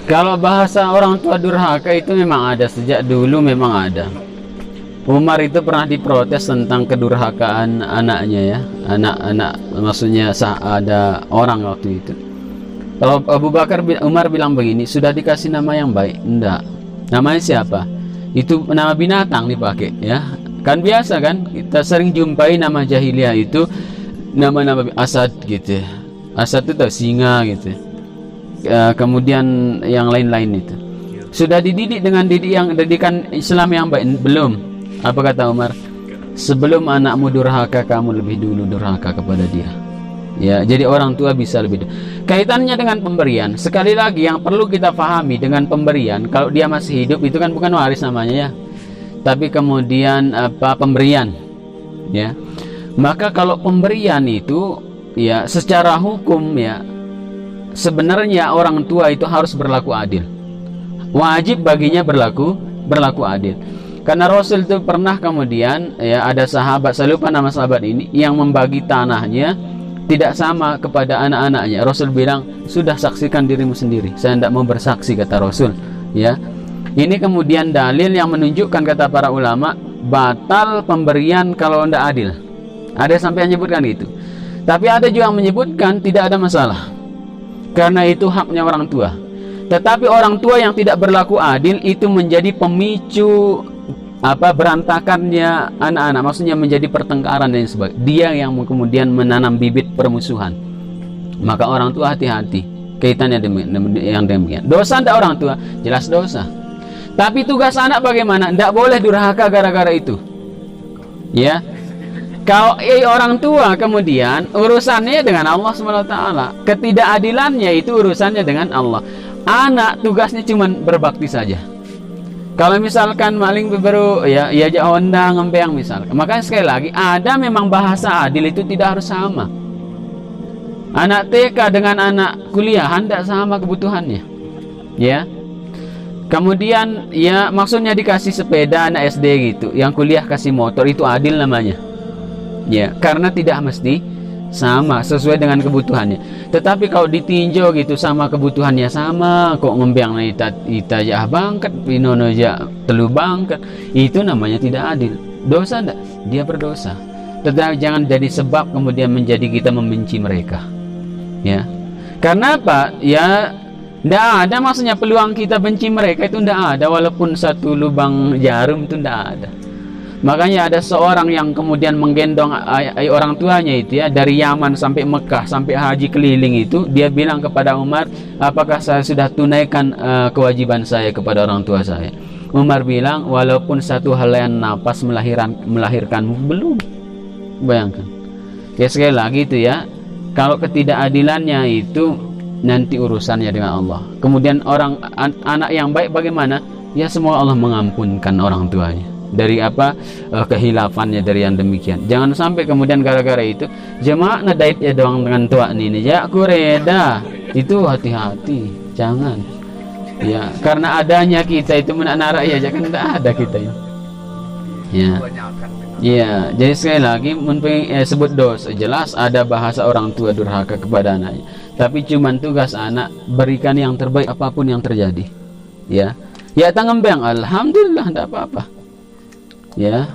Kalau bahasa orang tua durhaka itu memang ada, sejak dulu memang ada. Umar itu pernah diprotes tentang kedurhakaan anaknya ya, anak-anak, maksudnya ada orang waktu itu. Kalau Umar bilang begini, sudah dikasih nama yang baik, enggak. Namanya siapa? Itu nama binatang dipakai ya. Kan biasa kan, kita sering jumpai nama jahiliyah itu nama-nama Asad gitu. Asad itu singa gitu. Kemudian yang lain-lain itu sudah dididik dengan didikan Islam yang baik. Belum. Apa kata Umar? Sebelum anakmu durhaka, kamu lebih dulu durhaka kepada dia. Ya, jadi orang tua bisa lebih dulu. Kaitannya dengan pemberian, sekali lagi yang perlu kita pahami dengan pemberian, kalau dia masih hidup itu kan bukan waris namanya ya, tapi kemudian pemberian ya. Maka kalau pemberian itu ya secara hukum ya, sebenarnya orang tua itu harus berlaku adil. Wajib baginya berlaku adil. Karena Rasul itu pernah kemudian ya, ada sahabat, saya lupa nama sahabat ini, yang membagi tanahnya tidak sama kepada anak-anaknya. Rasul bilang, sudah saksikan dirimu sendiri, saya tidak mau bersaksi, kata Rasul ya. Ini kemudian dalil yang menunjukkan, kata para ulama, batal pemberian kalau tidak adil. Ada sampai yang menyebutkan itu. Tapi ada juga yang menyebutkan tidak ada masalah, karena itu haknya orang tua. Tetapi orang tua yang tidak berlaku adil itu menjadi pemicu berantakannya anak-anak, maksudnya menjadi pertengkaran dan sebagainya. Dia yang kemudian menanam bibit permusuhan. Maka orang tua hati-hati kaitannya yang demikian. Dosa tidak orang tua? Jelas dosa. Tapi tugas anak bagaimana? Tidak boleh durhaka gara-gara itu ya. Kalau orang tua kemudian urusannya dengan Allah SWT, ketidakadilannya itu urusannya dengan Allah. Anak tugasnya cuma berbakti saja. Kalau misalkan maling baru ya Honda ngempeng misalkan. Makanya sekali lagi, ada memang bahasa adil itu tidak harus sama. Anak TK dengan anak kuliahan tidak sama kebutuhannya ya. Kemudian ya maksudnya dikasih sepeda anak SD gitu, yang kuliah kasih motor, itu adil namanya ya, karena tidak mesti sama sesuai dengan kebutuhannya. Tetapi kalau ditinjau gitu sama kebutuhannya sama, kok ngembang ita jah bangket, pinono jah telu bangket, itu namanya tidak adil. Dosa enggak? Dia berdosa. Tetapi jangan jadi sebab kemudian menjadi kita membenci mereka ya. Karena apa? Ya enggak ada, maksudnya peluang kita benci mereka itu enggak ada, walaupun satu lubang jarum itu enggak ada. Makanya ada seorang yang kemudian menggendong orang tuanya itu ya, dari Yaman sampai Mekah, sampai haji keliling itu, dia bilang kepada Umar, apakah saya sudah tunaikan kewajiban saya kepada orang tua saya? Umar bilang, walaupun satu helaian napas melahirkanmu, belum. Bayangkan ya, sekali lagi itu ya, kalau ketidakadilannya itu nanti urusannya dengan Allah. Kemudian anak yang baik bagaimana? Ya semoga Allah mengampunkan orang tuanya dari kehilafannya dari yang demikian. Jangan sampai kemudian gara-gara itu jemaah nadait ya doang dengan tua ini ya aku reda. Itu hati-hati, jangan ya, karena adanya kita itu menara ya, jangan tidak ada kita ya. Ya, jadi sekali lagi sebut dosa, jelas ada bahasa orang tua durhaka kepada anaknya. Tapi cuman tugas anak berikan yang terbaik apapun yang terjadi ya. Ya tanggembang, alhamdulillah tidak apa-apa ya.